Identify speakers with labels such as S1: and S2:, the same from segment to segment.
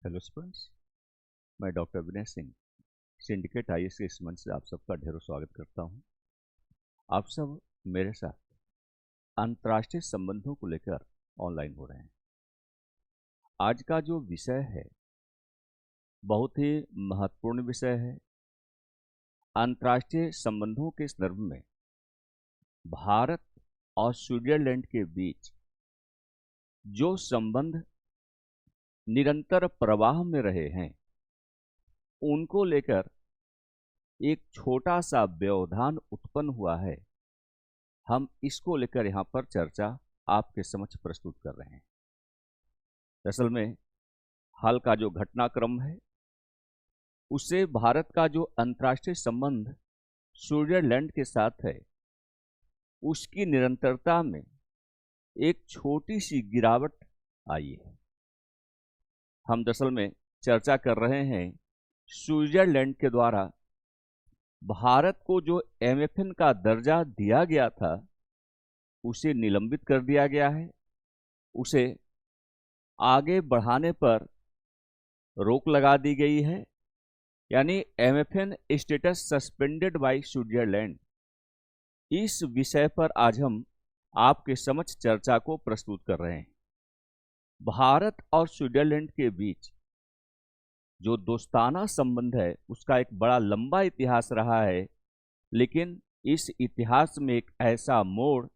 S1: Hello students. मैं doctor Vinay Singh syndicate IAS के इस मंच से आप सबका ढेरों स्वागत करता हूं। आप सब मेरे साथ अंतर्राष्ट्रीय संबंधों को लेकर ऑनलाइन हो रहे हैं। आज का जो विषय है बहुत ही महत्वपूर्ण विषय है। अंतर्राष्ट्रीय संबंधों के संदर्भ में भारत और स्विट्जरलैंड के बीच जो संबंध निरंतर प्रवाह में रहे हैं उनको लेकर एक छोटा सा व्यवधान उत्पन्न हुआ है। हम इसको लेकर यहाँ पर चर्चा आपके समक्ष प्रस्तुत कर रहे हैं। असल में हाल का जो घटनाक्रम है उससे भारत का जो अंतर्राष्ट्रीय संबंध स्विट्जरलैंड के साथ है उसकी निरंतरता में एक छोटी सी गिरावट आई है। हम दरअसल में चर्चा कर रहे हैं स्विट्जरलैंड के द्वारा भारत को जो एमएफएन का दर्जा दिया गया था उसे निलंबित कर दिया गया है। उसे आगे बढ़ाने पर रोक लगा दी गई है, यानी MFN status suspended bye Switzerland. इस विषय पर आज हम आपके समक्ष चर्चा को प्रस्तुत कर रहे हैं। भारत और स्विट्जरलैंड के बीच जो दोस्ताना संबंध है उसका एक बड़ा लंबा इतिहास रहा है, लेकिन इस इतिहास में एक ऐसा मोड़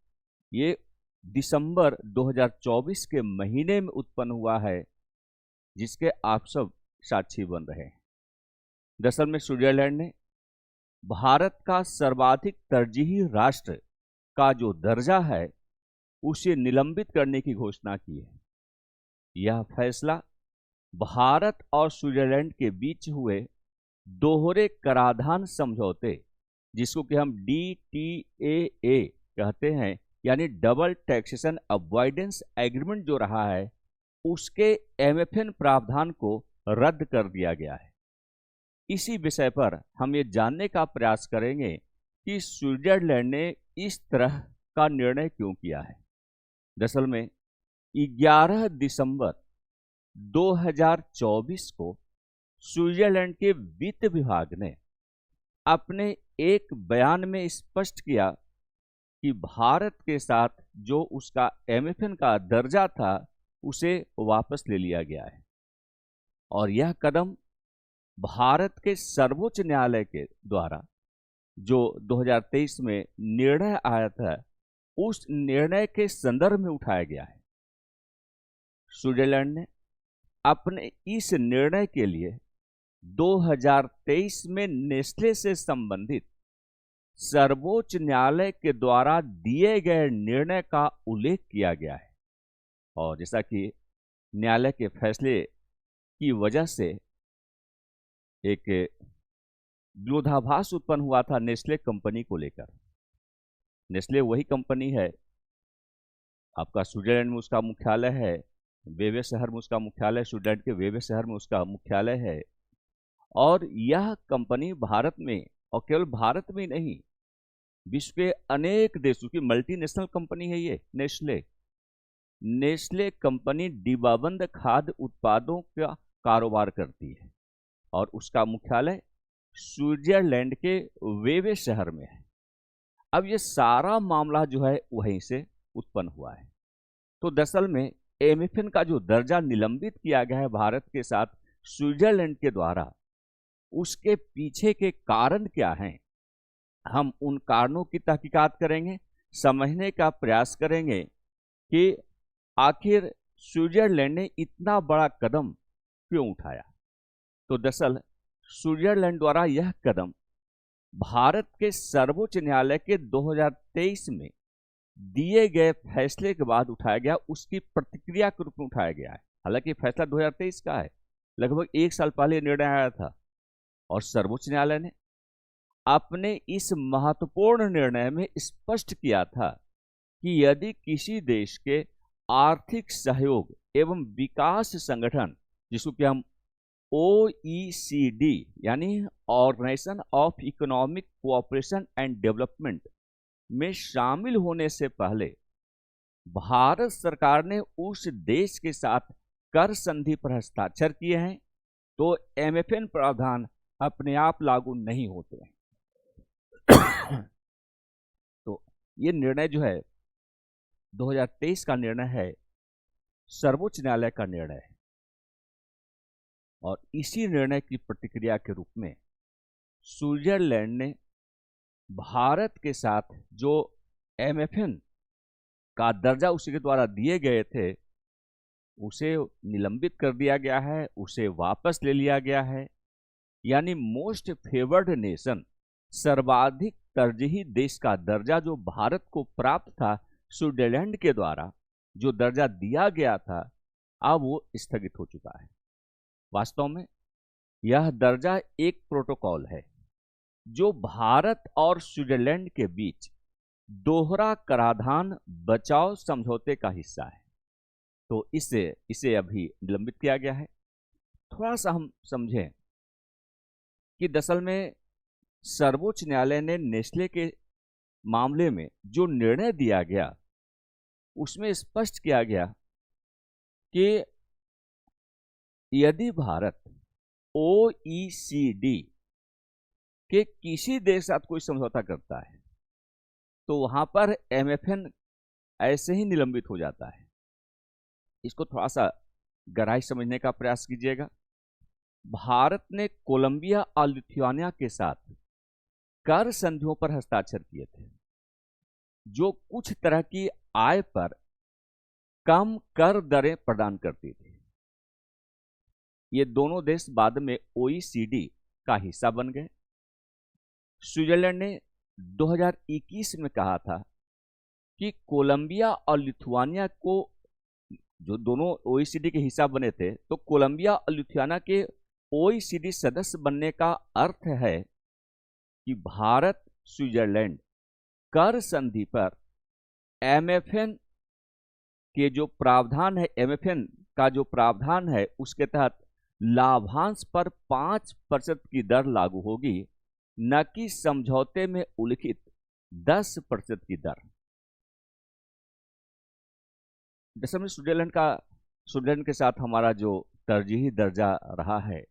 S1: ये दिसंबर 2024 के महीने में उत्पन्न हुआ है जिसके आप सब साक्षी बन रहे हैं। दरअसल में स्विट्जरलैंड ने भारत का सर्वाधिक तरजीही राष्ट्र का जो दर्जा है उसे निलंबित करने की घोषणा की है। यह फैसला भारत और स्विट्जरलैंड के बीच हुए दोहरे कराधान समझौते, जिसको कि हम DTAA कहते हैं, यानी डबल टैक्सेशन अवॉइडेंस एग्रीमेंट जो रहा है उसके एमएफएन प्रावधान को रद्द कर दिया गया है। इसी विषय पर हम ये जानने का प्रयास करेंगे कि स्विट्जरलैंड ने इस तरह का निर्णय क्यों किया है। दरअसल में 11 दिसंबर 2024 को स्विट्जरलैंड के वित्त विभाग ने अपने एक बयान में स्पष्ट किया कि भारत के साथ जो उसका एमएफएन का दर्जा था उसे वापस ले लिया गया है। और यह कदम भारत के सर्वोच्च न्यायालय के द्वारा जो 2023 में निर्णय आया था उस निर्णय के संदर्भ में उठाया गया है। स्विट्जरलैंड ने अपने इस निर्णय के लिए 2023 में नेस्ले से संबंधित सर्वोच्च न्यायालय के द्वारा दिए गए निर्णय का उल्लेख किया गया है। और जैसा कि न्यायालय के फैसले की वजह से एक विरोधाभास उत्पन्न हुआ था नेस्ले कंपनी को लेकर। नेस्ले वही कंपनी है, आपका स्विट्जरलैंड में उसका मुख्यालय है, वेवे शहर में उसका मुख्यालय, स्विट्जरलैंड के वेवे शहर में उसका मुख्यालय है। और यह कंपनी भारत में, और केवल भारत में नहीं, विश्व के अनेक देशों की मल्टीनेशनल कंपनी है ये नेस्ले। नेस्ले कंपनी डिब्बाबंद खाद्य उत्पादों का कारोबार करती है और उसका मुख्यालय स्विट्जरलैंड के वेवे शहर में है। अब ये सारा मामला जो है वहीं से उत्पन्न हुआ है। तो दरअसल में एमएफएन का जो दर्जा निलंबित किया गया है भारत के साथ स्विट्जरलैंड के द्वारा, उसके पीछे के कारण क्या हैं, हम उन कारणों की तहकीकात करेंगे, समझने का प्रयास करेंगे कि आखिर स्विट्जरलैंड ने इतना बड़ा कदम क्यों उठाया। तो दरअसल स्विट्जरलैंड द्वारा यह कदम भारत के सर्वोच्च न्यायालय के 2023 में दिए गए फैसले के बाद उठाया गया, उसकी प्रतिक्रिया के रूप में उठाया गया है। हालांकि फैसला 2023 का है, लगभग एक साल पहले निर्णय आया था और सर्वोच्च न्यायालय ने अपने इस महत्वपूर्ण निर्णय में स्पष्ट किया था कि यदि किसी देश के आर्थिक सहयोग एवं विकास संगठन, जिसको कि हम OECD यानी organisation of economic cooperation and development में शामिल होने से पहले भारत सरकार ने उस देश के साथ कर संधि पर हस्ताक्षर किए हैं तो एमएफएन प्रावधान अपने आप लागू नहीं होते हैं। तो ये निर्णय जो है 2023 का निर्णय है, सर्वोच्च न्यायालय का निर्णय है, और इसी निर्णय की प्रतिक्रिया के रूप में स्विट्जरलैंड ने भारत के साथ जो एमएफएन का दर्जा उसके द्वारा दिए गए थे उसे निलंबित कर दिया गया है, उसे वापस ले लिया गया है। यानी मोस्ट फेवर्ड नेशन, सर्वाधिक तरजीही देश का दर्जा जो भारत को प्राप्त था स्विट्जरलैंड के द्वारा, जो दर्जा दिया गया था, अब वो स्थगित हो चुका है। वास्तव में यह दर्जा एक प्रोटोकॉल है जो भारत और स्विट्जरलैंड के बीच दोहरा कराधान बचाव समझौते का हिस्सा है। तो इसे अभी निलंबित किया गया है। थोड़ा सा हम समझें कि दरअसल में सर्वोच्च न्यायालय ने नेस्ले के मामले में जो निर्णय दिया गया उसमें स्पष्ट किया गया कि यदि भारत OECD के किसी देश साथ कोई समझौता करता है तो वहां पर एमएफएन ऐसे ही निलंबित हो जाता है। इसको थोड़ा सा गहराई समझने का प्रयास कीजिएगा। भारत ने कोलंबिया और लिथुआनिया के साथ कर संधियों पर हस्ताक्षर किए थे जो कुछ तरह की आय पर कम कर दरें प्रदान करती थी। ये दोनों देश बाद में OECD का हिस्सा बन गए। स्विट्जरलैंड ने 2021 में कहा था कि कोलंबिया और लिथुआनिया को, जो दोनों OECD के हिस्सा बने थे, तो कोलंबिया और लिथुआनिया के OECD सदस्य बनने का अर्थ है कि भारत स्विट्जरलैंड कर संधि पर एमएफएन के जो प्रावधान है, एमएफएन का जो प्रावधान है उसके तहत लाभांश पर 5% की दर लागू होगी, न कि समझौते में उल्लिखित 10% की दर। जैसे में स्विट्जरलैंड के साथ हमारा जो तरजीही दर्जा रहा है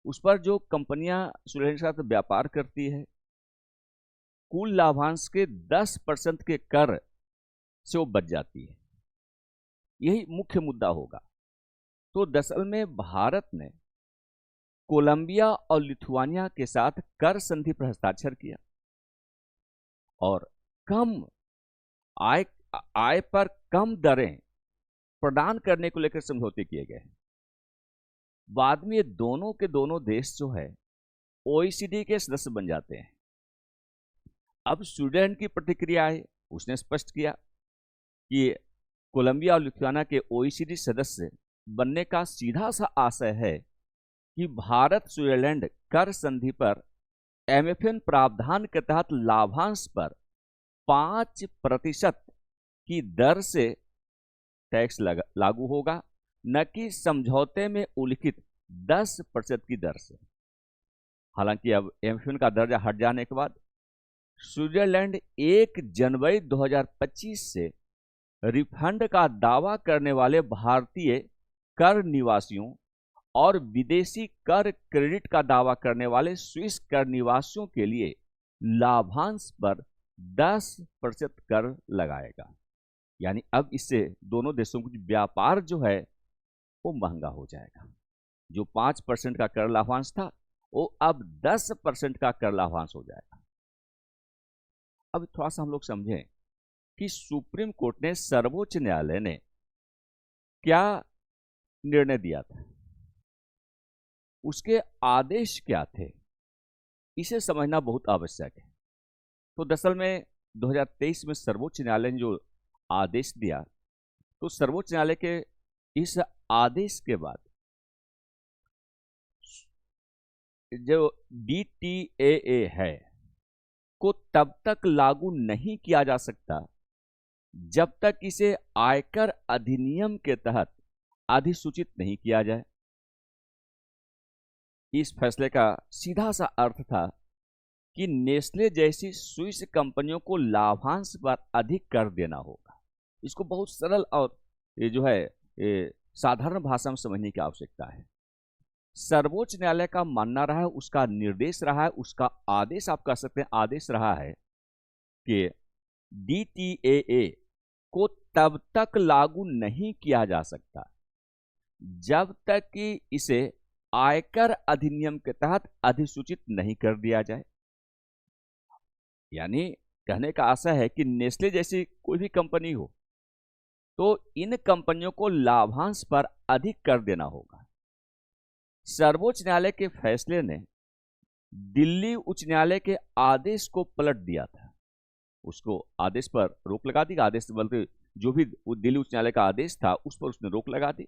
S1: उस पर जो कंपनियां स्विट्जरलैंड के साथ व्यापार करती है कुल लाभांश के 10% के कर से वो बच जाती है। यही मुख्य मुद्दा होगा। तो दरअसल में भारत ने कोलंबिया और लिथुआनिया के साथ कर संधि पर हस्ताक्षर किया और कम आय पर कम दरें प्रदान करने को लेकर समझौते किए गए। बाद में ये दोनों के दोनों देश जो है OECD के सदस्य बन जाते हैं। अब स्विट्जरलैंड की प्रतिक्रिया है, उसने स्पष्ट किया कि कोलंबिया और लिथुआनिया के OECD सदस्य बनने का सीधा सा आशय है कि भारत स्विट्जरलैंड कर संधि पर एमएफएन प्रावधान के तहत लाभांश पर 5% की दर से टैक्स लागू होगा, न कि समझौते में उल्लिखित 10% की दर से। हालांकि अब एमएफएन का दर्जा हट जाने के बाद स्विट्जरलैंड 1 जनवरी 2025 से रिफंड का दावा करने वाले भारतीय कर निवासियों और विदेशी कर क्रेडिट का दावा करने वाले स्विस कर निवासियों के लिए लाभांश पर 10% कर लगाएगा। यानी अब इससे दोनों देशों का व्यापार जो है वो महंगा हो जाएगा। जो 5% का कर लाभांश था वो अब 10% का कर लाभांश हो जाएगा। अब थोड़ा सा हम लोग समझें कि सुप्रीम कोर्ट ने, सर्वोच्च न्यायालय ने क्या निर्णय दिया था, उसके आदेश क्या थे, इसे समझना बहुत आवश्यक है। तो दरअसल में 2023 में सर्वोच्च न्यायालय ने जो आदेश दिया, तो सर्वोच्च न्यायालय के इस आदेश के बाद जो DTAA है को तब तक लागू नहीं किया जा सकता जब तक इसे आयकर अधिनियम के तहत अधिसूचित नहीं किया जाए। इस फैसले का सीधा सा अर्थ था कि नेस्ले जैसी स्विस कंपनियों को लाभांश पर अधिक कर देना होगा। इसको बहुत सरल और ये जो है साधारण भाषा में समझने की आवश्यकता है। सर्वोच्च न्यायालय का मानना रहा है, उसका निर्देश रहा है, उसका आदेश आप कह सकते हैं आदेश रहा है कि DTAA को तब तक लागू नहीं किया जा सकता जब तक कि इसे आयकर अधिनियम के तहत अधिसूचित नहीं कर दिया जाए। यानी कहने का आशय है कि नेस्ले जैसी कोई भी कंपनी हो तो इन कंपनियों को लाभांश पर अधिक कर देना होगा। सर्वोच्च न्यायालय के फैसले ने दिल्ली उच्च न्यायालय के आदेश को पलट दिया था, उसको आदेश पर रोक लगा दी। आदेश बल्कि जो भी दिल्ली उच्च न्यायालय का आदेश था उस पर उसने रोक लगा दी,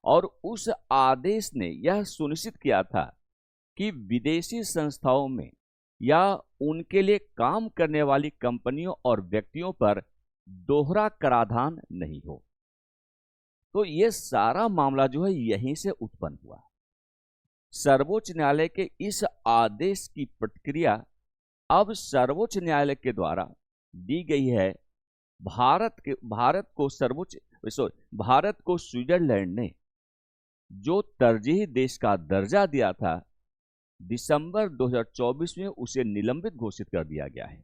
S1: और उस आदेश ने यह सुनिश्चित किया था कि विदेशी संस्थाओं में या उनके लिए काम करने वाली कंपनियों और व्यक्तियों पर दोहरा कराधान नहीं हो। तो यह सारा मामला जो है यहीं से उत्पन्न हुआ। सर्वोच्च न्यायालय के इस आदेश की प्रतिक्रिया अब सर्वोच्च न्यायालय के द्वारा दी गई है। भारत को स्विट्जरलैंड ने जो तरजीही देश का दर्जा दिया था, दिसंबर 2024 में उसे निलंबित घोषित कर दिया गया है।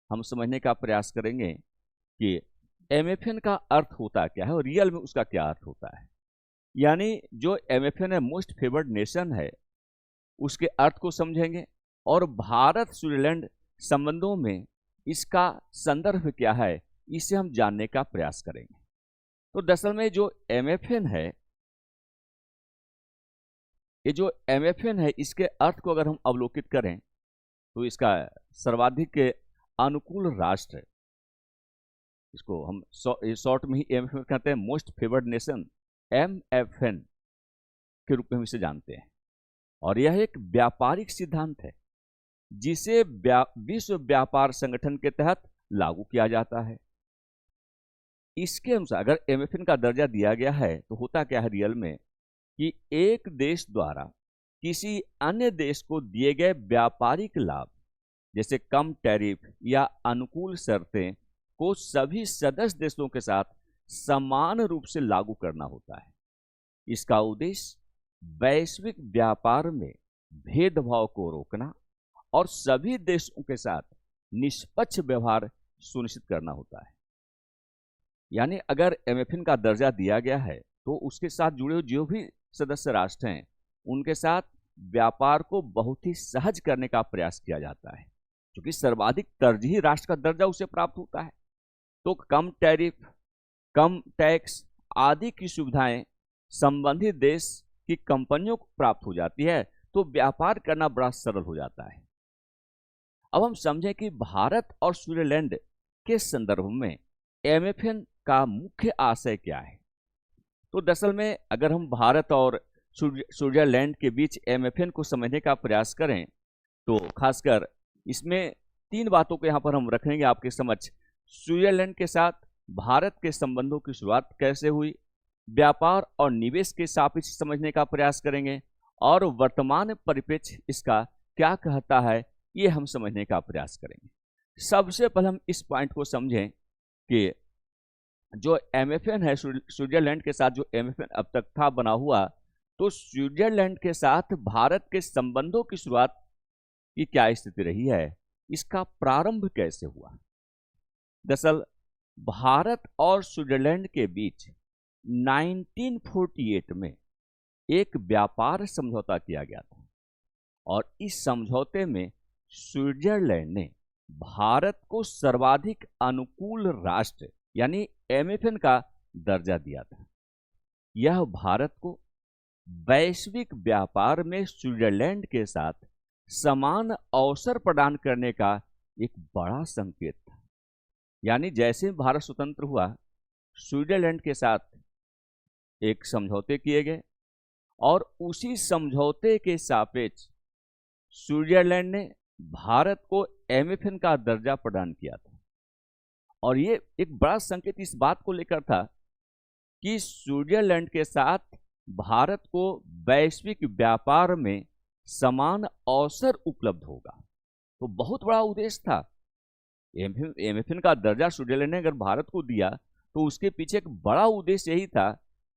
S1: हम समझने का प्रयास करेंगे कि MFN का अर्थ होता क्या है और रियल में उसका क्या अर्थ होता है। यानी जो MFN है, मोस्ट फेवर्ड नेशन है, उसके अर्थ को समझेंगे और भारत स्विट्जरलैंड संबंधों में इसका संदर्भ क्या है, इसे हम जानने का प्रयास करेंगे। तो दरअसल में जो MFN है, ये जो MFN है, इसके अर्थ को अगर हम अवलोकित करें तो इसका सर्वाधिक अनुकूल राष्ट्र, इसको हम शॉर्ट में ही MFN कहते हैं, मोस्ट फेवर्ड नेशन, MFN के रूप में हम इसे जानते हैं। और यह एक व्यापारिक सिद्धांत है जिसे विश्व व्यापार संगठन के तहत लागू किया जाता है। इसके अनुसार अगर MFN का दर्जा दिया गया है तो होता क्या है रियल में कि एक देश द्वारा किसी अन्य देश को दिए गए व्यापारिक लाभ जैसे कम टैरिफ या अनुकूल शर्तें को सभी सदस्य देशों के साथ समान रूप से लागू करना होता है। इसका उद्देश्य वैश्विक व्यापार में भेदभाव को रोकना और सभी देशों के साथ निष्पक्ष व्यवहार सुनिश्चित करना होता है। यानी अगर MFN का दर्जा दिया गया है तो उसके साथ जुड़े हुए जो भी सदस्य राष्ट्र हैं उनके साथ व्यापार को बहुत ही सहज करने का प्रयास किया जाता है, क्योंकि सर्वाधिक तरजीही राष्ट्र का दर्जा उसे प्राप्त होता है। तो कम टैरिफ, कम टैक्स आदि की सुविधाएं संबंधित देश की कंपनियों को प्राप्त हो जाती है, तो व्यापार करना बड़ा सरल हो जाता है। अब हम समझें कि भारत और स्विट्जरलैंड के संदर्भ में MFN का मुख्य आशय क्या है। तो दरअसल में अगर हम भारत और स्विट्जरलैंड के बीच MFN को समझने का प्रयास करें तो खासकर इसमें 3 बातों को यहां पर हम रखेंगे आपके समक्ष। स्विट्जरलैंड के साथ भारत के संबंधों की शुरुआत कैसे हुई, व्यापार और निवेश के सापेक्ष समझने का प्रयास करेंगे, और वर्तमान परिप्रेक्ष्य इसका क्या कहता है ये हम समझने का प्रयास करेंगे। सबसे पहले हम इस पॉइंट को समझें कि जो MFN है, स्विट्जरलैंड के साथ जो MFN अब तक था बना हुआ, तो स्विट्जरलैंड के साथ भारत के संबंधों की शुरुआत की क्या स्थिति रही है, इसका प्रारंभ कैसे हुआ। दरअसल भारत और स्विट्जरलैंड के बीच 1948 में एक व्यापार समझौता किया गया था, और इस समझौते में स्विट्जरलैंड ने भारत को सर्वाधिक अनुकूल राष्ट्र यानी MFN का दर्जा दिया था। यह भारत को वैश्विक व्यापार में स्विट्जरलैंड के साथ समान अवसर प्रदान करने का एक बड़ा संकेत था। यानी जैसे भारत स्वतंत्र हुआ, स्विट्जरलैंड के साथ एक समझौते किए गए और उसी समझौते के सापेक्ष स्विट्जरलैंड ने भारत को MFN का दर्जा प्रदान किया था। और ये एक बड़ा संकेत इस बात को लेकर था कि स्विट्जरलैंड के साथ भारत को वैश्विक व्यापार में समान अवसर उपलब्ध होगा। तो बहुत बड़ा उद्देश्य था। MFN का दर्जा स्विट्जरलैंड ने अगर भारत को दिया तो उसके पीछे एक बड़ा उद्देश्य यही था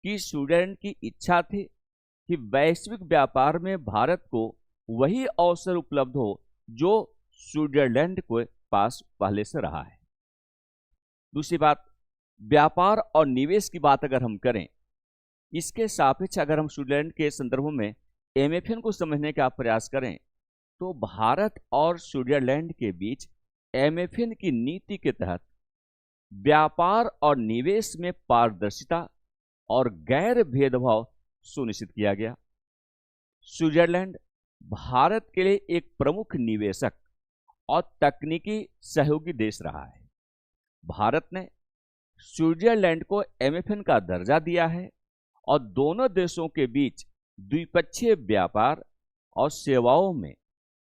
S1: कि स्विट्जरलैंड की इच्छा थी कि वैश्विक व्यापार में भारत को वही अवसर उपलब्ध हो जो स्विट्जरलैंड के पास पहले से रहा है। दूसरी बात, व्यापार और निवेश की बात अगर हम करें, इसके सापेक्ष अगर हम स्विट्जरलैंड के संदर्भ में एमएफएन को समझने का प्रयास करें तो भारत और स्विट्जरलैंड के बीच एमएफएन की नीति के तहत व्यापार और निवेश में पारदर्शिता और गैर भेदभाव सुनिश्चित किया गया। स्विट्जरलैंड भारत के लिए एक प्रमुख निवेशक और तकनीकी सहयोगी देश रहा है। भारत ने स्विट्जरलैंड को एमएफएन का दर्जा दिया है और दोनों देशों के बीच द्विपक्षीय व्यापार और सेवाओं में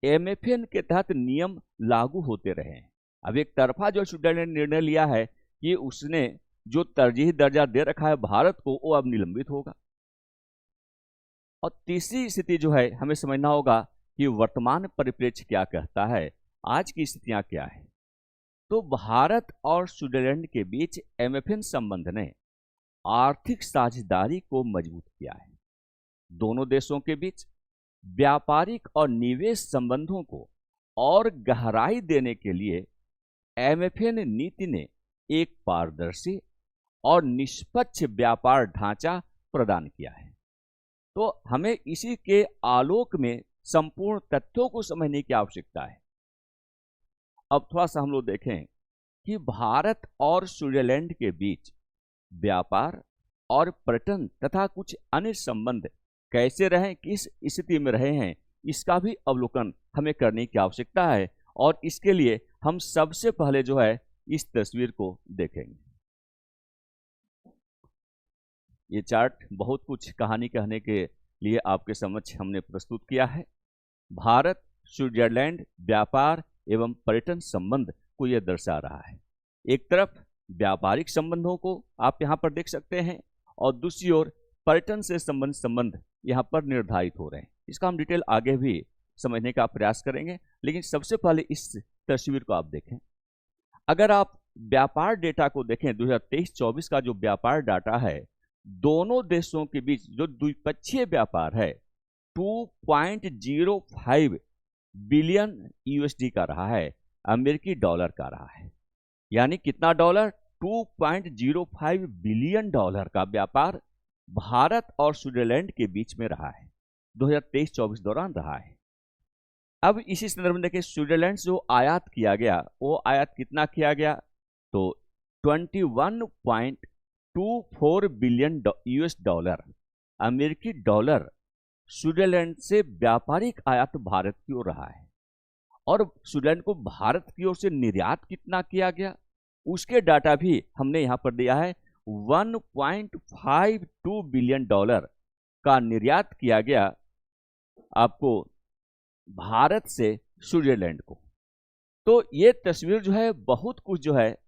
S1: एमएफएन के तहत नियम लागू होते रहे हैं। अब एक तरफा जो स्विट्जरलैंड ने निर्णय लिया है कि उसने जो तरजीही दर्जा दे रखा है भारत को, वो अब निलंबित होगा। और तीसरी स्थिति जो है हमें समझना होगा कि वर्तमान परिप्रेक्ष्य क्या कहता है, आज की स्थितियां क्या है। तो भारत और स्विट्जरलैंड के बीच एमएफएन संबंध ने आर्थिक साझेदारी को मजबूत किया है। दोनों देशों के बीच व्यापारिक और निवेश संबंधों को और गहराई देने के लिए एमएफएन नीति ने एक पारदर्शी और निष्पक्ष व्यापार ढांचा प्रदान किया है। तो हमें इसी के आलोक में संपूर्ण तथ्यों को समझने की आवश्यकता है। अब थोड़ा सा हम लोग देखें कि भारत और स्विट्जरलैंड के बीच व्यापार और पर्यटन तथा कुछ अन्य संबंध कैसे रहे, किस स्थिति में रहे हैं, इसका भी अवलोकन हमें करने की आवश्यकता है। और इसके लिए हम सबसे पहले जो है इस तस्वीर को देखेंगे। ये चार्ट बहुत कुछ कहानी कहने के लिए आपके समक्ष हमने प्रस्तुत किया है। भारत स्विट्जरलैंड व्यापार एवं पर्यटन संबंध को यह दर्शा रहा है। एक तरफ व्यापारिक संबंधों को आप यहाँ पर देख सकते हैं और दूसरी ओर पर्यटन से संबंध यहाँ पर निर्धारित हो रहे हैं। इसका हम डिटेल आगे भी समझने का प्रयास करेंगे, लेकिन सबसे पहले इस तस्वीर को आप देखें। अगर आप व्यापार डेटा को देखें, 2023-24 का जो व्यापार डाटा है, दोनों देशों के बीच जो द्विपक्षीय व्यापार है 2.05 बिलियन यूएसडी का रहा है, अमेरिकी डॉलर का रहा है। यानी कितना डॉलर? 2.05 बिलियन डॉलर का व्यापार भारत और स्विट्जरलैंड के बीच में रहा है, 2023-24 दौरान रहा है। अब इसी संदर्भ में देखिए, स्विट्जरलैंड से जो आयात किया गया, वो आयात कितना किया गया? तो 21.24 बिलियन यूएस डॉलर, अमेरिकी डॉलर स्विट्जरलैंड से व्यापारिक आयात भारत की ओर रहा है। और स्विट्जरलैंड को भारत की ओर से निर्यात कितना किया गया, उसके डाटा भी हमने यहां पर दिया है। 1.52 बिलियन डॉलर का निर्यात किया गया आपको भारत से स्विट्जरलैंड को। तो ये तस्वीर जो है बहुत कुछ जो है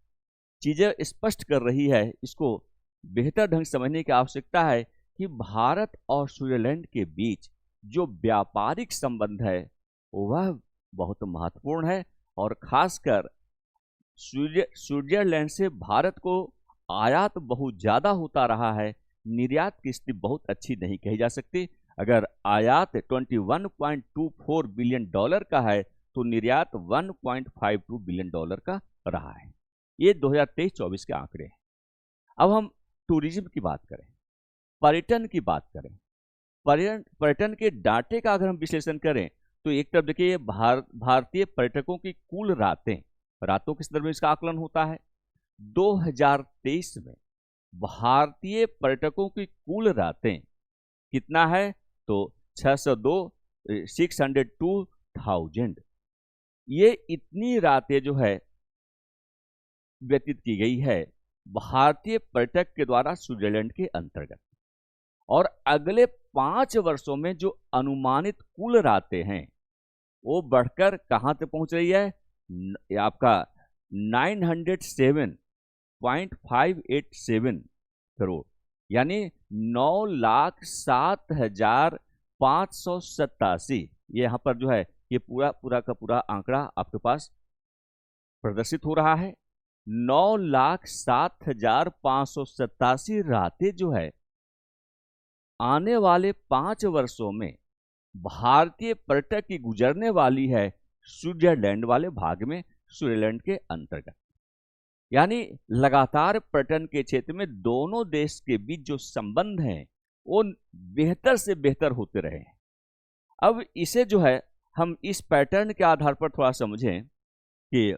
S1: चीजें स्पष्ट कर रही है। इसको बेहतर ढंग से समझने की आवश्यकता है कि भारत और स्विट्जरलैंड के बीच जो व्यापारिक संबंध है वह बहुत महत्वपूर्ण है। और खासकर स्विट्जरलैंड से भारत को आयात बहुत ज्यादा होता रहा है, निर्यात की स्थिति बहुत अच्छी नहीं कही जा सकती। अगर आयात 21.24 बिलियन डॉलर का है तो निर्यात 1.52 बिलियन डॉलर का रहा है। ये 2023-24 के आंकड़े हैं। अब हम टूरिज्म की बात करें, पर्यटन की बात करें। पर्यटन के डाटे का अगर हम विश्लेषण करें तो एक तरफ देखिए भारतीय पर्यटकों की कुल रातों के संदर्भ में इसका आकलन होता है। 2023 में भारतीय पर्यटकों की कुल रातें कितना है? तो 602,000। ये इतनी रातें जो है व्यतीत की गई है भारतीय पर्यटक के द्वारा स्विट्जरलैंड के अंतर्गत। और अगले 5 वर्षों में जो अनुमानित कुल रातें हैं वो बढ़कर कहां तक पहुंच रही है? आपका 907.587 करोड़, यानी 9,07,587। ये यहाँ पर जो है ये पूरा का पूरा आंकड़ा आपके पास प्रदर्शित हो रहा है। 9,07,587 रातें जो है आने वाले 5 वर्षों में भारतीय पर्यटक की गुजरने वाली है स्विट्जरलैंड वाले भाग में, स्विट्जरलैंड के अंतर्गत। यानी लगातार पर्यटन के क्षेत्र में दोनों देश के बीच जो संबंध हैं वो बेहतर से बेहतर होते रहे हैं। अब इसे जो है हम इस पैटर्न के आधार पर थोड़ा समझें कि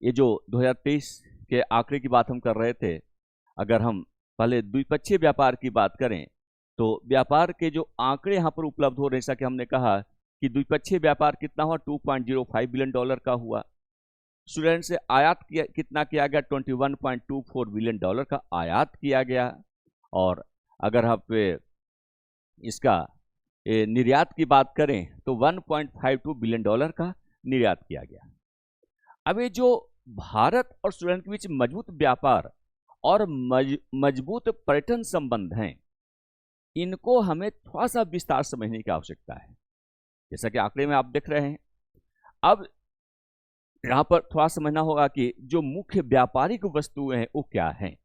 S1: ये जो 2023 के आंकड़े की बात हम कर रहे थे, अगर हम पहले द्विपक्षीय व्यापार की बात करें तो व्यापार के जो आंकड़े यहाँ पर उपलब्ध हो रहे हैं, जैसा कि हमने कहा कि द्विपक्षीय व्यापार कितना हुआ, $2.05 बिलियन का हुआ। स्विट्जरलैंड से आयात कितना किया गया, $21.24 बिलियन का आयात किया गया। और अगर आप इसका निर्यात की बात करें तो $1.52 बिलियन का निर्यात किया गया। अब ये जो भारत और स्विट्जरलैंड के बीच मजबूत व्यापार और मजबूत पर्यटन संबंध हैं, इनको हमें थोड़ा सा विस्तार समझने की आवश्यकता है, जैसा कि आंकड़े में आप देख रहे हैं। अब यहां पर थोड़ा समझना होगा कि जो मुख्य व्यापारिक वस्तुएं हैं वो क्या हैं।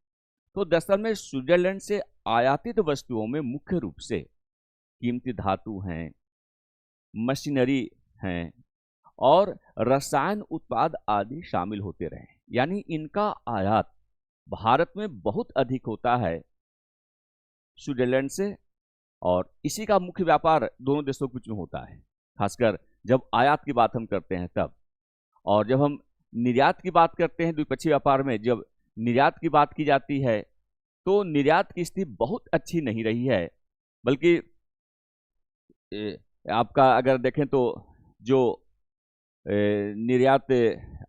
S1: तो दरअसल में स्विट्जरलैंड से आयातित वस्तुओं में मुख्य रूप से कीमती धातु हैं, मशीनरी हैं और रसायन उत्पाद आदि शामिल होते रहे। यानी इनका आयात भारत में बहुत अधिक होता है स्विट्जरलैंड से, और इसी का मुख्य व्यापार दोनों देशों के बीच में होता है, खासकर जब आयात की बात हम करते हैं तब। और जब हम निर्यात की बात करते हैं द्विपक्षीय व्यापार में, जब निर्यात की बात की जाती है तो निर्यात की स्थिति बहुत अच्छी नहीं रही है, बल्कि आपका अगर देखें तो जो निर्यात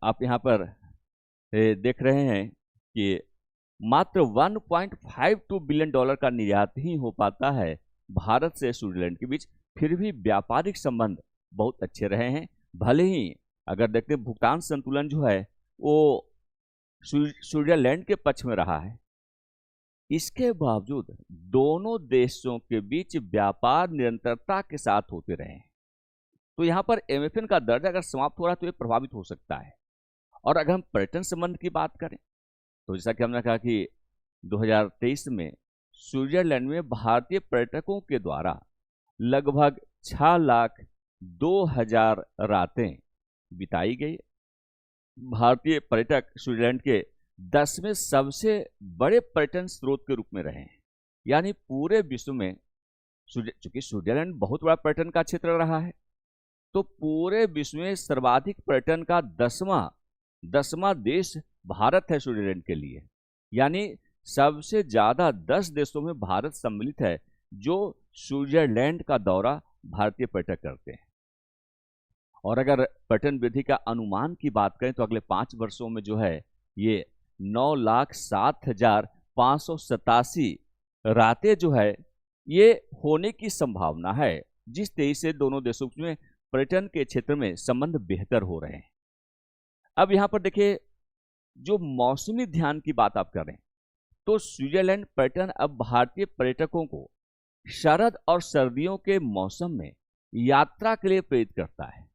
S1: आप यहाँ पर देख रहे हैं कि मात्र $1.52 बिलियन का निर्यात ही हो पाता है भारत से स्विट्जरलैंड के बीच। फिर भी व्यापारिक संबंध बहुत अच्छे रहे हैं। भले ही अगर देखते हैं भुगतान संतुलन जो है वो स्विट्जरलैंड के पक्ष में रहा है, इसके बावजूद दोनों देशों के बीच व्यापार निरंतरता के साथ होते रहे हैं। तो यहाँ पर MFN का दर्जा अगर समाप्त हो रहा है तो ये प्रभावित हो सकता है। और अगर हम पर्यटन संबंध की बात करें तो जैसा कि हमने कहा कि 2023 में स्विट्जरलैंड में भारतीय पर्यटकों के द्वारा लगभग 6,02,000 रातें बिताई गई। भारतीय पर्यटक स्विट्जरलैंड के 10वें सबसे बड़े पर्यटन स्रोत के रूप में रहे हैं। यानी पूरे विश्व में, चूंकि स्विट्जरलैंड बहुत बड़ा पर्यटन का क्षेत्र रहा है, तो पूरे विश्व में सर्वाधिक पर्यटन का 10वां देश भारत है स्विट्जरलैंड के लिए। यानी सबसे ज्यादा 10 देशों में भारत सम्मिलित है जो स्विट्जरलैंड का दौरा भारतीय पर्यटक करते हैं। और अगर पर्यटन वृद्धि का अनुमान की बात करें तो अगले 5 वर्षों में जो है ये 9,07,587 रातें जो है ये होने की संभावना है, जिस तेजी से दोनों देशों में पर्यटन के क्षेत्र में संबंध बेहतर हो रहे हैं। अब यहाँ पर देखिए, जो मौसमी ध्यान की बात आप कर रहे हैं तो स्विट्जरलैंड पर्यटन अब भारतीय पर्यटकों को शरद और सर्दियों के मौसम में यात्रा के लिए प्रेरित करता है।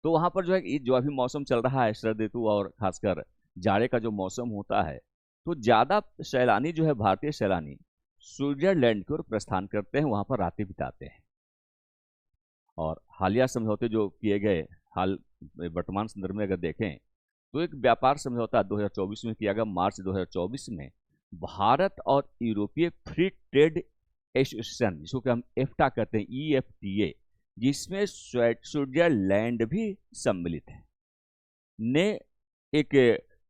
S1: तो वहां पर जो है जो अभी मौसम चल रहा है शरद ऋतु और खासकर जाड़े का जो मौसम होता है, तो ज्यादा सैलानी जो है भारतीय सैलानी स्विट्जरलैंड की ओर प्रस्थान करते हैं, वहां पर रातें बिताते हैं। और हालिया समझौते जो किए गए हाल वर्तमान संदर्भ में अगर देखें तो एक व्यापार समझौता 2024 में किया गया, मार्च 2024 में भारत और यूरोपीय फ्री ट्रेड एसोसिएशन, जिसको कि हम एफ्टा कहते हैं, EFTA, जिसमें स्विट्जरलैंड भी सम्मिलित है, ने एक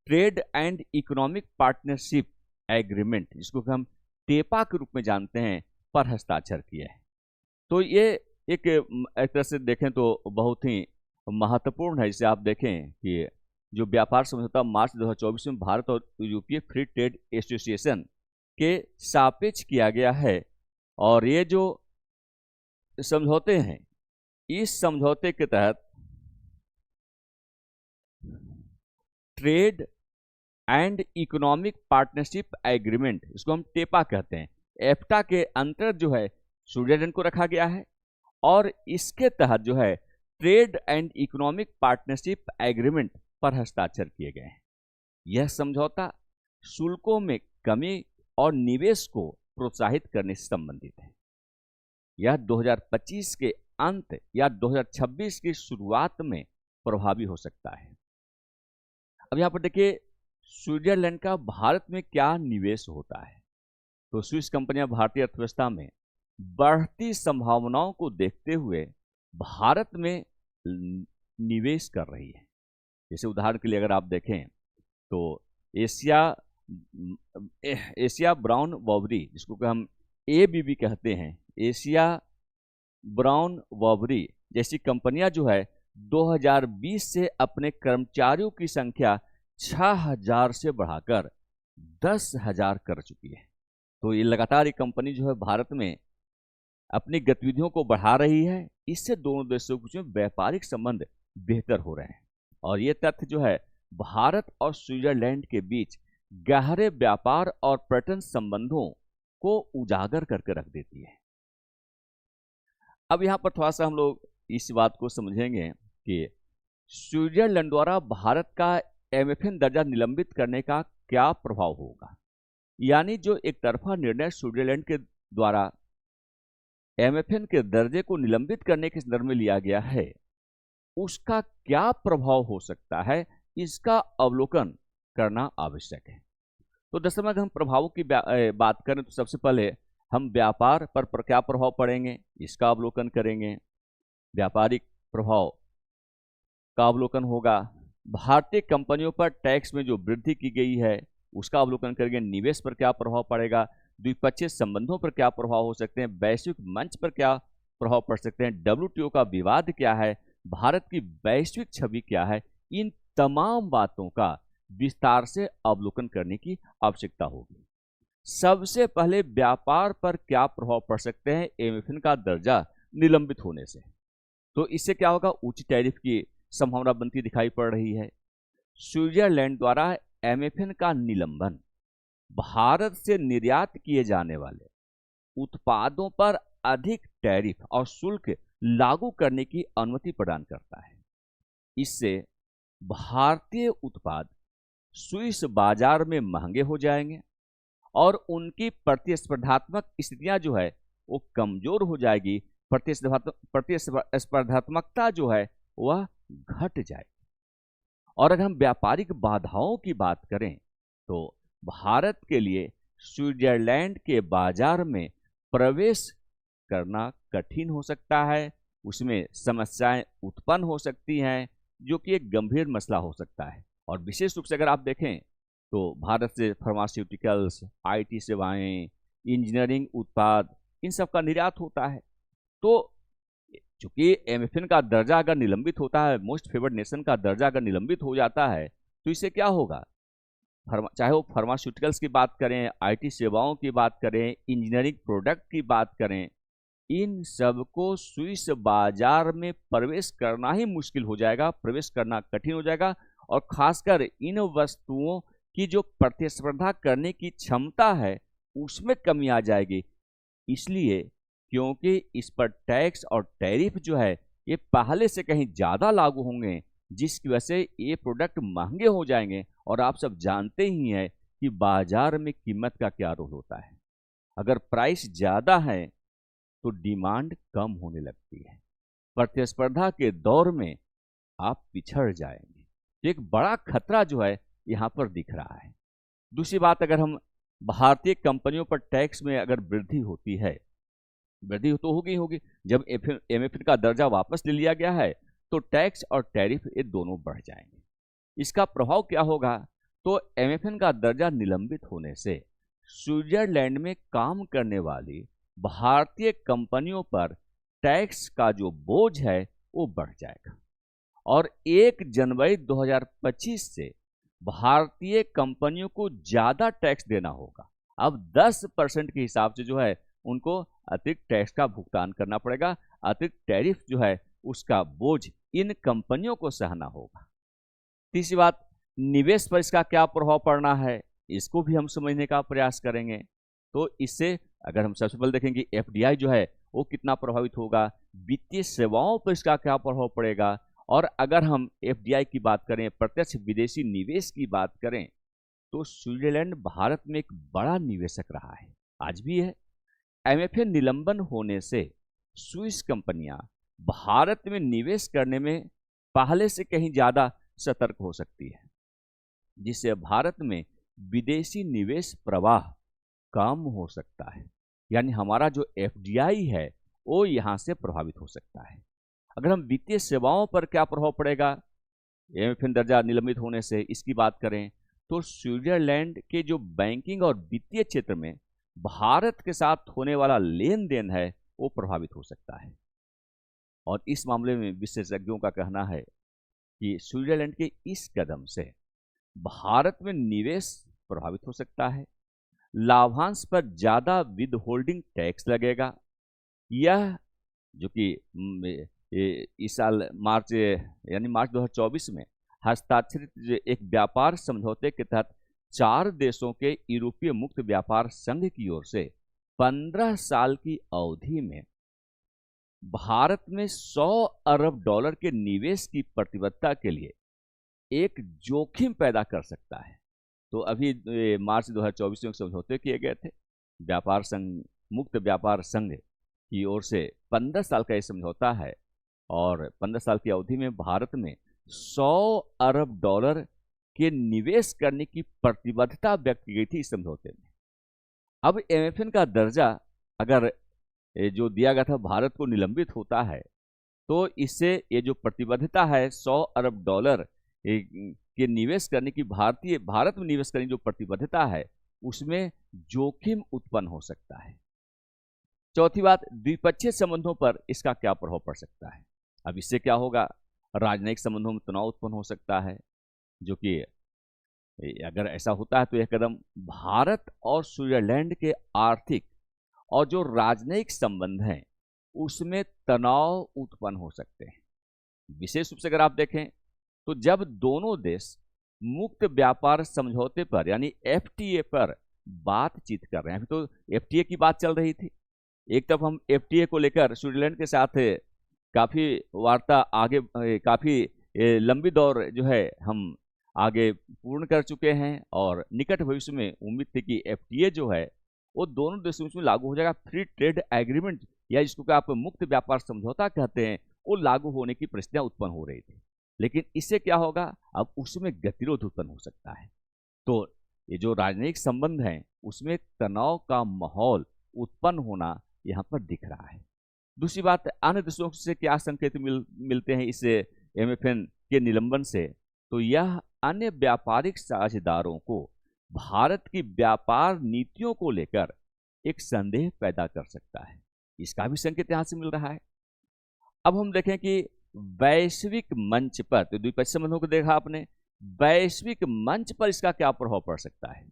S1: trade and economic partnership agreement, जिसको कि हम टेपा के रूप में जानते हैं, पर हस्ताक्षर किए हैं। तो ये एक तरह से देखें तो बहुत ही महत्वपूर्ण है। इसे आप देखें कि जो व्यापार समझौता मार्च 2024 में भारत और यूरोपीय फ्री ट्रेड एसोसिएशन के सापेक्ष किया गया है, और ये जो समझौते हैं, इस समझौते के तहत trade and economic partnership agreement, इसको हम टेपा कहते हैं, एफ्टा के अंतर्गत जो है स्विट्जरलैंड को रखा गया है। और इसके तहत जो है trade and economic partnership agreement पर हस्ताक्षर किए गए हैं। यह समझौता शुल्कों में कमी और निवेश को प्रोत्साहित करने से संबंधित है। यह 2025 के अंत या 2026 की शुरुआत में प्रभावी हो सकता है। अब यहां पर देखिए, स्विट्जरलैंड का भारत में क्या निवेश होता है। तो स्विस कंपनियां भारतीय अर्थव्यवस्था में बढ़ती संभावनाओं को देखते हुए भारत में निवेश कर रही है। जैसे उदाहरण के लिए अगर आप देखें तो एशिया ब्राउन बॉबरी, जिसको कि हम ABB कहते हैं, एशिया ब्राउन बॉबरी जैसी कंपनियां जो है 2020 से अपने कर्मचारियों की संख्या 6000 से बढ़ाकर 10,000 कर चुकी है। तो ये लगातार ये कंपनी जो है भारत में अपनी गतिविधियों को बढ़ा रही है। इससे दोनों देशों के बीच में व्यापारिक संबंध बेहतर हो रहे हैं और ये तथ्य जो है भारत और स्विट्जरलैंड के बीच गहरे व्यापार और पर्यटन संबंधों को उजागर करके रख देती है। अब यहाँ पर थोड़ा सा हम लोग इस बात को समझेंगे कि स्विट्जरलैंड द्वारा भारत का MFN दर्जा निलंबित करने का क्या प्रभाव होगा। यानी जो एक तरफा निर्णय स्विट्जरलैंड के द्वारा MFN के दर्जे को निलंबित करने के संदर्भ में लिया गया है, उसका क्या प्रभाव हो सकता है, इसका अवलोकन करना आवश्यक है। तो दरअसल अगर हम प्रभावों की बात करें तो सबसे पहले हम व्यापार पर क्या प्रभाव पड़ेंगे इसका अवलोकन करेंगे। व्यापारिक प्रभाव का अवलोकन होगा। भारतीय कंपनियों पर टैक्स में जो वृद्धि की गई है उसका अवलोकन करेंगे। निवेश पर क्या प्रभाव पड़ेगा, द्विपक्षीय संबंधों पर क्या प्रभाव हो सकते हैं, वैश्विक मंच पर क्या प्रभाव पड़ सकते हैं, WTO का विवाद क्या है, भारत की वैश्विक छवि क्या है। इन तमाम बातों का विस्तार से अवलोकन करने की आवश्यकता होगी। सबसे पहले व्यापार पर क्या प्रभाव पड़ सकते हैं MFN का दर्जा निलंबित होने से। तो इससे क्या होगा, उच्च टैरिफ की संभावना बनती दिखाई पड़ रही है। स्विट्जरलैंड द्वारा MFN का निलंबन भारत से निर्यात किए जाने वाले उत्पादों पर अधिक टैरिफ और शुल्क लागू करने की अनुमति प्रदान करता है। इससे भारतीय उत्पाद स्विस बाजार में महंगे हो जाएंगे और उनकी प्रतिस्पर्धात्मक स्थितियां जो है वो कमजोर हो जाएगी। प्रतिस्पर्धात्मकता जो है वह घट जाएगी। और अगर हम व्यापारिक बाधाओं की बात करें तो भारत के लिए स्विट्जरलैंड के बाजार में प्रवेश करना कठिन हो सकता है। उसमें समस्याएं उत्पन्न हो सकती हैं जो कि एक गंभीर मसला हो सकता है। और विशेष रूप से अगर आप देखें तो भारत से फार्मास्यूटिकल्स, IT सेवाएं, इंजीनियरिंग उत्पाद, इन सब का निर्यात होता है। तो चूंकि MFN का दर्जा अगर निलंबित होता है, मोस्ट फेवर्ड नेशन का दर्जा अगर निलंबित हो जाता है तो इससे क्या होगा, चाहे वो फार्मास्यूटिकल्स की बात करें, IT सेवाओं की बात करें, इंजीनियरिंग प्रोडक्ट की बात करें, इन सबको स्विस बाजार में प्रवेश करना ही मुश्किल हो जाएगा, प्रवेश करना कठिन हो जाएगा। और खासकर इन वस्तुओं की जो प्रतिस्पर्धा करने की क्षमता है उसमें कमी आ जाएगी। इसलिए क्योंकि इस पर टैक्स और टैरिफ जो है ये पहले से कहीं ज़्यादा लागू होंगे, जिसकी वजह से ये प्रोडक्ट महंगे हो जाएंगे। और आप सब जानते ही हैं कि बाजार में कीमत का क्या रोल होता है। अगर प्राइस ज़्यादा है तो डिमांड कम होने लगती है। प्रतिस्पर्धा के दौर में आप पिछड़ जाएंगे। एक बड़ा खतरा जो है यहाँ पर दिख रहा है। दूसरी बात, अगर हम भारतीय कंपनियों पर टैक्स में अगर वृद्धि होती है, वृद्धि तो होगी। जब MFN का दर्जा वापस ले लिया गया है तो टैक्स और टैरिफ ये दोनों बढ़ जाएंगे। इसका प्रभाव क्या होगा, तो MFN का दर्जा निलंबित होने से स्विट्जरलैंड में काम करने वाली भारतीय कंपनियों पर टैक्स का जो बोझ है वो बढ़ जाएगा। और 1 जनवरी 2025 से भारतीय कंपनियों को ज़्यादा टैक्स देना होगा। अब 10% के हिसाब से जो है उनको अतिरिक्त टैक्स का भुगतान करना पड़ेगा। अतिरिक्त टैरिफ जो है उसका बोझ इन कंपनियों को सहना होगा। तीसरी बात, निवेश पर इसका क्या प्रभाव पड़ना है, इसको भी हम समझने का प्रयास करेंगे। तो इससे अगर हम सबसे पहले देखेंगे FDI जो है वो कितना प्रभावित होगा, वित्तीय सेवाओं पर इसका क्या प्रभाव पड़ेगा। और अगर हम FDI की बात करें, प्रत्यक्ष विदेशी निवेश की बात करें, तो स्विट्जरलैंड भारत में एक बड़ा निवेशक रहा है। आज भी है। एमएफए निलंबन होने से स्विस कंपनियां भारत में निवेश करने में पहले से कहीं ज्यादा सतर्क हो सकती है, जिससे भारत में विदेशी निवेश प्रवाह कम हो सकता है। यानी हमारा जो एफडीआई है वो यहां से प्रभावित हो सकता है। अगर हम वित्तीय सेवाओं पर क्या प्रभाव पड़ेगा एमएफएन दर्जा निलंबित होने से, इसकी बात करें तो स्विट्जरलैंड के जो बैंकिंग और वित्तीय क्षेत्र में भारत के साथ होने वाला लेन देन है वो प्रभावित हो सकता है। और इस मामले में विशेषज्ञों का कहना है कि स्विट्जरलैंड के इस कदम से भारत में निवेश प्रभावित हो सकता है, लाभांश पर ज्यादा विद होल्डिंग टैक्स लगेगा। यह जो कि इस साल मार्च 2024 में हस्ताक्षरित एक व्यापार समझौते के तहत 4 देशों के यूरोपीय मुक्त व्यापार संघ की ओर से 15 साल की अवधि में भारत में $100 अरब के निवेश की प्रतिबद्धता के लिए एक जोखिम पैदा कर सकता है। तो अभी मार्च 2024 में समझौते किए गए थे, व्यापार संघ मुक्त व्यापार संघ की ओर से 15 साल का ये समझौता है और 15 साल की अवधि में भारत में $100 अरब के निवेश करने की प्रतिबद्धता व्यक्त की गई थी इस समझौते में। अब एमएफएन का दर्जा अगर जो दिया गया था भारत को निलंबित होता है तो इससे ये जो प्रतिबद्धता है $100 अरब के निवेश करने की भारत में निवेश करने की जो प्रतिबद्धता है उसमें जोखिम उत्पन्न हो सकता है। चौथी बात, द्विपक्षीय संबंधों पर इसका क्या प्रभाव पड़ सकता है। अब इससे क्या होगा, राजनयिक संबंधों में तनाव उत्पन्न हो सकता है, जो कि अगर ऐसा होता है तो यह कदम भारत और स्विट्जरलैंड के आर्थिक और जो राजनयिक संबंध हैं उसमें तनाव उत्पन्न हो सकते हैं। विशेष रूप से अगर आप देखें तो जब दोनों देश मुक्त व्यापार समझौते पर यानी एफटीए पर बातचीत कर रहे हैं, अभी तो एफटीए की बात चल रही थी, एक तरफ हम एफटीए को लेकर स्विट्जरलैंड के साथ काफी वार्ता आगे काफी लंबी दौर जो है हम आगे पूर्ण कर चुके हैं और निकट भविष्य में उम्मीद थी कि एफटीए जो है वो दोनों देशों में लागू हो जाएगा। फ्री ट्रेड एग्रीमेंट या जिसको आप मुक्त व्यापार समझौता कहते हैं वो लागू होने की परिस्थितियां उत्पन्न हो रही थी, लेकिन इससे क्या होगा, अब उसमें गतिरोध उत्पन्न हो सकता है। तो ये जो राजनयिक संबंध हैं उसमें तनाव का माहौल उत्पन्न होना यहाँ पर दिख रहा है। दूसरी बात, अन्य देशों से क्या संकेत मिलते हैं इस एमएफएन के निलंबन से, तो यह अन्य व्यापारिक साझेदारों को भारत की व्यापार नीतियों को लेकर एक संदेह पैदा कर सकता है। इसका भी संकेत यहां से मिल रहा है। अब हम देखें कि वैश्विक मंच पर, तो द्विपक्षीय संबंधों को देखा आपने, वैश्विक मंच पर इसका क्या प्रभाव पड़ सकता है।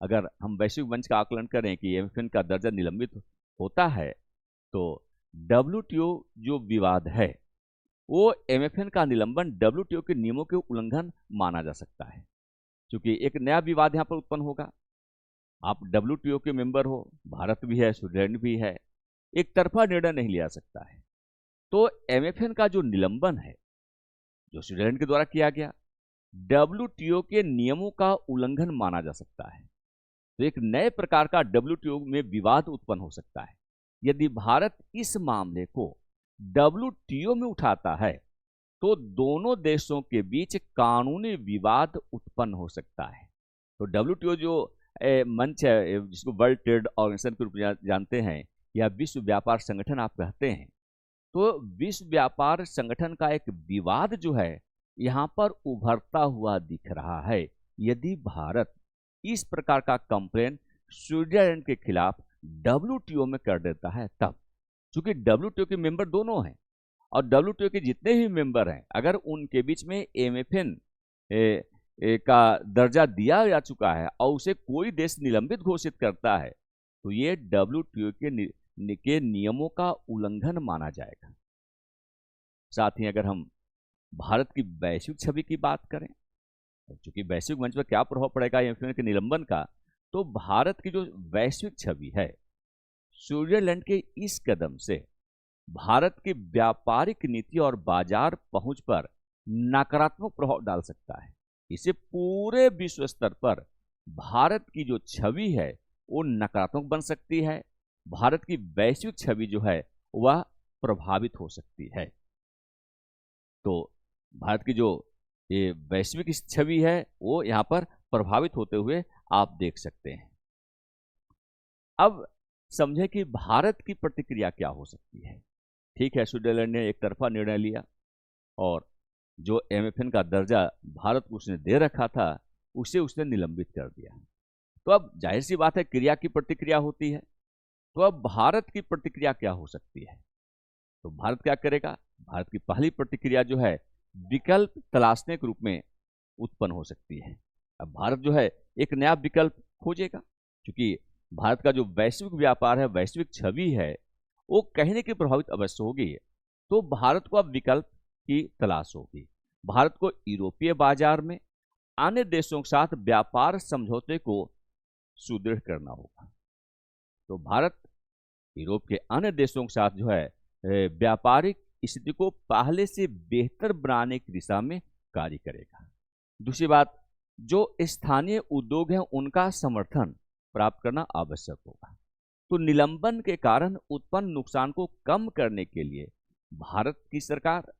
S1: अगर हम वैश्विक मंच का आकलन करें कि एमएफएन का दर्जा निलंबित होता है तो डब्ल्यूटीओ जो विवाद है वो एमएफएन का निलंबन डब्ल्यूटीओ के नियमों के उल्लंघन माना जा सकता है, क्योंकि एक नया विवाद यहां पर उत्पन्न होगा। आप डब्ल्यूटीओ के मेंबर हो, भारत भी है, स्विट्जरलैंड भी है, एक तरफा निर्णय नहीं लिया सकता है। तो एमएफएन का जो निलंबन है जो स्विट्जरलैंड के द्वारा किया गया, डब्ल्यूटीओ के नियमों का उल्लंघन माना जा सकता है। तो एक नए प्रकार का डब्ल्यूटीओ में विवाद उत्पन्न हो सकता है। यदि भारत इस मामले को डब्ल्यूटीओ में उठाता है तो दोनों देशों के बीच कानूनी विवाद उत्पन्न हो सकता है। तो डब्ल्यूटीओ जो मंच है जिसको वर्ल्ड ट्रेड ऑर्गेनाइजेशन के रूप में जानते हैं या विश्व व्यापार संगठन आप कहते हैं, तो विश्व व्यापार संगठन का एक विवाद जो है यहाँ पर उभरता हुआ दिख रहा है। यदि भारत इस प्रकार का कंप्लेन स्विट्जरलैंड के खिलाफ डब्ल्यूटीओ में कर देता है तब, क्योंकि डब्ल्यूटीओ के मेंबर दोनों हैं और डब्ल्यूटीओ के जितने भी मेंबर हैं अगर उनके बीच में एमएफएन का दर्जा दिया जा चुका है और उसे कोई देश निलंबित घोषित करता है तो ये डब्ल्यूटीओ के नियमों का उल्लंघन माना जाएगा। साथ ही अगर हम भारत की वैश्विक छवि की बात करें, क्योंकि वैश्विक मंच पर क्या प्रभाव पड़ेगा एमएफएन के निलंबन का, तो भारत की जो वैश्विक छवि है स्विट्जरलैंड के इस कदम से भारत की व्यापारिक नीति और बाजार पहुंच पर नकारात्मक प्रभाव डाल सकता है। इसे पूरे विश्व स्तर पर भारत की जो छवि है वो नकारात्मक बन सकती है, भारत की वैश्विक छवि जो है वह प्रभावित हो सकती है। तो भारत की जो ये वैश्विक छवि है वो यहाँ पर प्रभावित होते हुए आप देख सकते हैं। अब समझें कि भारत की प्रतिक्रिया क्या हो सकती है। ठीक है, स्विट्जरलैंड ने एक तरफा निर्णय लिया और जो एमएफएन का दर्जा भारत को उसने दे रखा था उसे उसने निलंबित कर दिया। तो अब जाहिर सी बात है क्रिया की प्रतिक्रिया होती है। तो अब भारत की प्रतिक्रिया क्या हो सकती है? तो भारत क्या करेगा? भारत की पहली प्रतिक्रिया जो है विकल्प तलाशने के रूप में उत्पन्न हो सकती है। अब भारत जो है एक नया विकल्प खोजेगा, क्योंकि भारत का जो वैश्विक व्यापार है, वैश्विक छवि है, वो कहीं न कहीं प्रभावित अवश्य होगी। तो भारत को अब विकल्प की तलाश होगी। भारत को यूरोपीय बाजार में अन्य देशों के साथ व्यापार समझौते को सुदृढ़ करना होगा। तो भारत यूरोप के अन्य देशों के साथ जो है व्यापारिक स्थिति को पहले से बेहतर बनाने की दिशा में कार्य करेगा। दूसरी बात, जो स्थानीय उद्योग हैं उनका समर्थन प्राप्त करना आवश्यक होगा। तो निलंबन के कारण उत्पन्न नुकसान को कम करने के लिए भारत की सरकार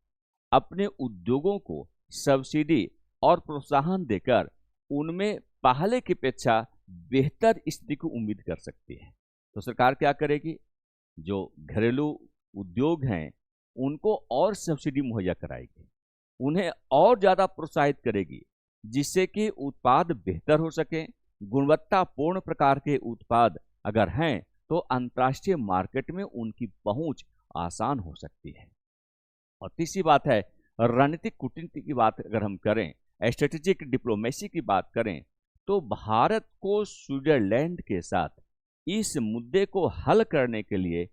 S1: अपने उद्योगों को सब्सिडी और प्रोत्साहन देकर उनमें पहले की अपेक्षा बेहतर स्थिति की उम्मीद कर सकती है। तो सरकार क्या करेगी? जो घरेलू उद्योग हैं उनको और सब्सिडी मुहैया कराएगी, उन्हें और ज़्यादा प्रोत्साहित करेगी, जिससे कि उत्पाद बेहतर हो सके। गुणवत्तापूर्ण प्रकार के उत्पाद अगर हैं तो अंतर्राष्ट्रीय मार्केट में उनकी पहुंच आसान हो सकती है। और तीसरी बात है, रणनीतिक कूटनीति की बात अगर हम करें, स्ट्रेटेजिक डिप्लोमेसी की बात करें, तो भारत को स्विट्जरलैंड के साथ इस मुद्दे को हल करने के लिए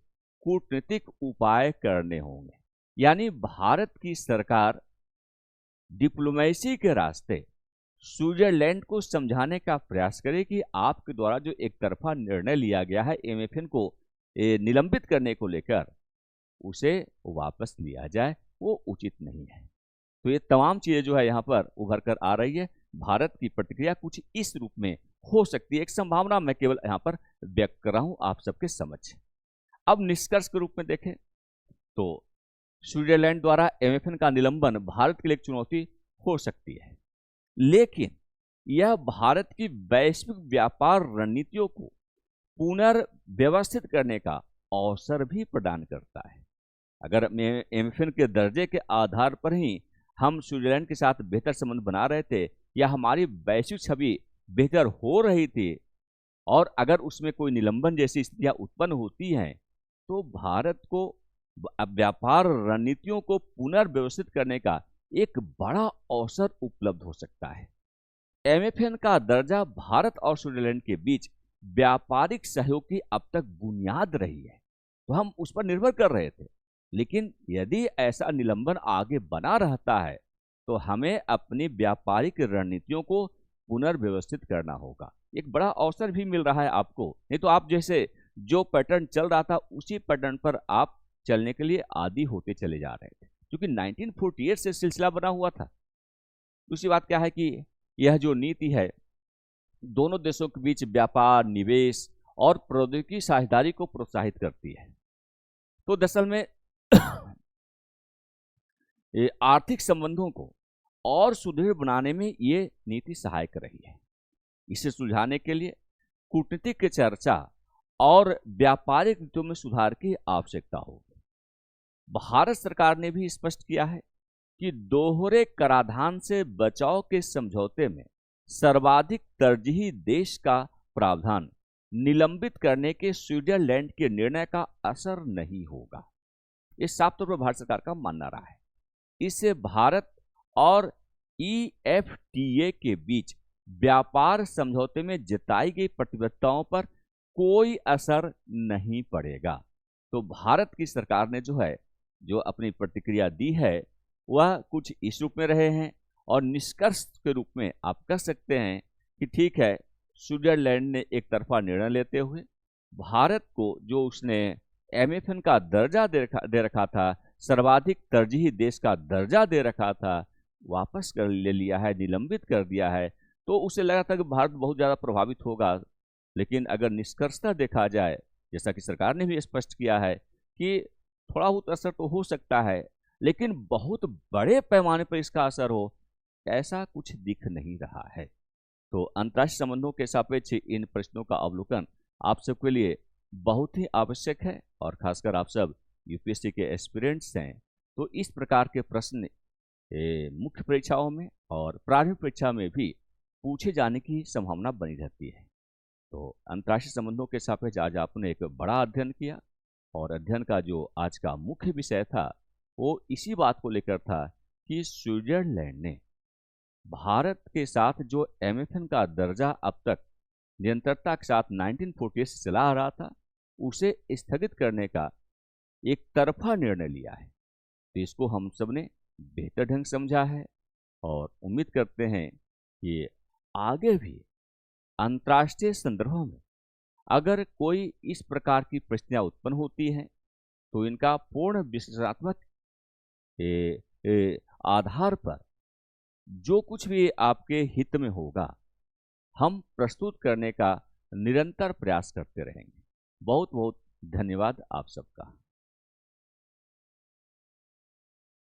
S1: कूटनीतिक उपाय करने होंगे। यानी भारत की सरकार डिप्लोमेसी के रास्ते स्विट्जरलैंड को समझाने का प्रयास करे कि आपके द्वारा जो एक तरफा निर्णय लिया गया है एमएफएन को निलंबित करने को लेकर, उसे वापस लिया जाए, वो उचित नहीं है। तो ये तमाम चीजें जो है यहाँ पर उभर कर आ रही है। भारत की प्रतिक्रिया कुछ इस रूप में हो सकती है, एक संभावना मैं केवल यहाँ पर व्यक्त कर रहा हूं आप सबके समक्ष। अब निष्कर्ष के रूप में देखें तो स्विट्जरलैंड द्वारा एमएफएन का निलंबन भारत के लिए एक चुनौती हो सकती है, लेकिन यह भारत की वैश्विक व्यापार रणनीतियों को पुनर्व्यवस्थित करने का अवसर भी प्रदान करता है। अगर एमएफएन के दर्जे के आधार पर ही हम स्विट्जरलैंड के साथ बेहतर संबंध बना रहे थे या हमारी वैश्विक छवि बेहतर हो रही थी, और अगर उसमें कोई निलंबन जैसी स्थितियां उत्पन्न होती हैं, तो भारत को व्यापार रणनीतियों को पुनर्व्यवस्थित करने का एक बड़ा अवसर उपलब्ध हो सकता है। एमएफएन का दर्जा भारत और स्विट्जरलैंड के बीच व्यापारिक सहयोग की अब तक बुनियाद रही है, तो हम उस पर निर्भर कर रहे थे। लेकिन यदि ऐसा निलंबन आगे बना रहता है तो हमें अपनी व्यापारिक रणनीतियों को पुनर्व्यवस्थित करना होगा। एक बड़ा अवसर भी मिल रहा है आपको, नहीं तो आप जैसे जो पैटर्न चल रहा था उसी पैटर्न पर आप चलने के लिए आदी होते चले जा रहे थे, क्योंकि 1948 से सिलसिला बना हुआ था। दूसरी बात क्या है कि यह जो नीति है दोनों देशों के बीच व्यापार, निवेश और प्रौद्योगिकी साझेदारी को प्रोत्साहित करती है। तो दरअसल में ये आर्थिक संबंधों को और सुदृढ़ बनाने में ये नीति सहायक रही है। इसे सुलझाने के लिए कूटनीतिक की चर्चा और व्यापारिक नीतियों में सुधार की आवश्यकता होगी। भारत सरकार ने भी स्पष्ट किया है कि दोहरे कराधान से बचाव के समझौते में सर्वाधिक तरजीही देश का प्रावधान निलंबित करने के स्विट्जरलैंड के निर्णय का असर नहीं होगा। ये साफ तौर पर भारत सरकार का मानना रहा है। इससे भारत और ईएफटीए के बीच व्यापार समझौते में जताई गई प्रतिबद्धताओं पर कोई असर नहीं पड़ेगा। तो भारत की सरकार ने जो अपनी प्रतिक्रिया दी है वह कुछ इस रूप में रहे हैं, और निष्कर्ष के रूप में आप कह सकते हैं कि ठीक है, स्विट्जरलैंड ने एक तरफा निर्णय लेते हुए भारत को जो उसने एमएफएन का दर्जा दे रखा था, सर्वाधिक तरजीही देश का दर्जा दे रखा था, वापस कर ले लिया है, निलंबित कर दिया है। तो उसे लगा था कि भारत बहुत ज़्यादा प्रभावित होगा, लेकिन अगर निष्कर्षतः देखा जाए, जैसा कि सरकार ने भी स्पष्ट किया है कि थोड़ा बहुत असर तो हो सकता है, लेकिन बहुत बड़े पैमाने पर इसका असर हो, ऐसा कुछ दिख नहीं रहा है। तो अंतर्राष्ट्रीय संबंधों के सापेक्ष इन प्रश्नों का अवलोकन आप सबके लिए बहुत ही आवश्यक है, और खासकर आप सब यूपीएससी के एस्पिरेंट्स हैं, तो इस प्रकार के प्रश्न मुख्य परीक्षाओं में और प्रारंभिक परीक्षा में भी पूछे जाने की संभावना बनी रहती है। तो अंतर्राष्ट्रीय संबंधों के सापेक्ष आज आपने एक बड़ा अध्ययन किया, और अध्ययन का जो आज का मुख्य विषय था वो इसी बात को लेकर था कि स्विट्जरलैंड ने भारत के साथ जो एमएफएन का दर्जा अब तक निरंतरता के साथ 1948 से चला आ रहा था, उसे स्थगित करने का एक तरफा निर्णय लिया है। तो इसको हम सब ने बेहतर ढंग से समझा है, और उम्मीद करते हैं कि आगे भी अंतर्राष्ट्रीय संदर्भों में अगर कोई इस प्रकार की प्रश्नियां उत्पन्न होती हैं, तो इनका पूर्ण विश्लेषणात्मक आधार पर जो कुछ भी आपके हित में होगा, हम प्रस्तुत करने का निरंतर प्रयास करते रहेंगे। बहुत बहुत धन्यवाद आप सबका।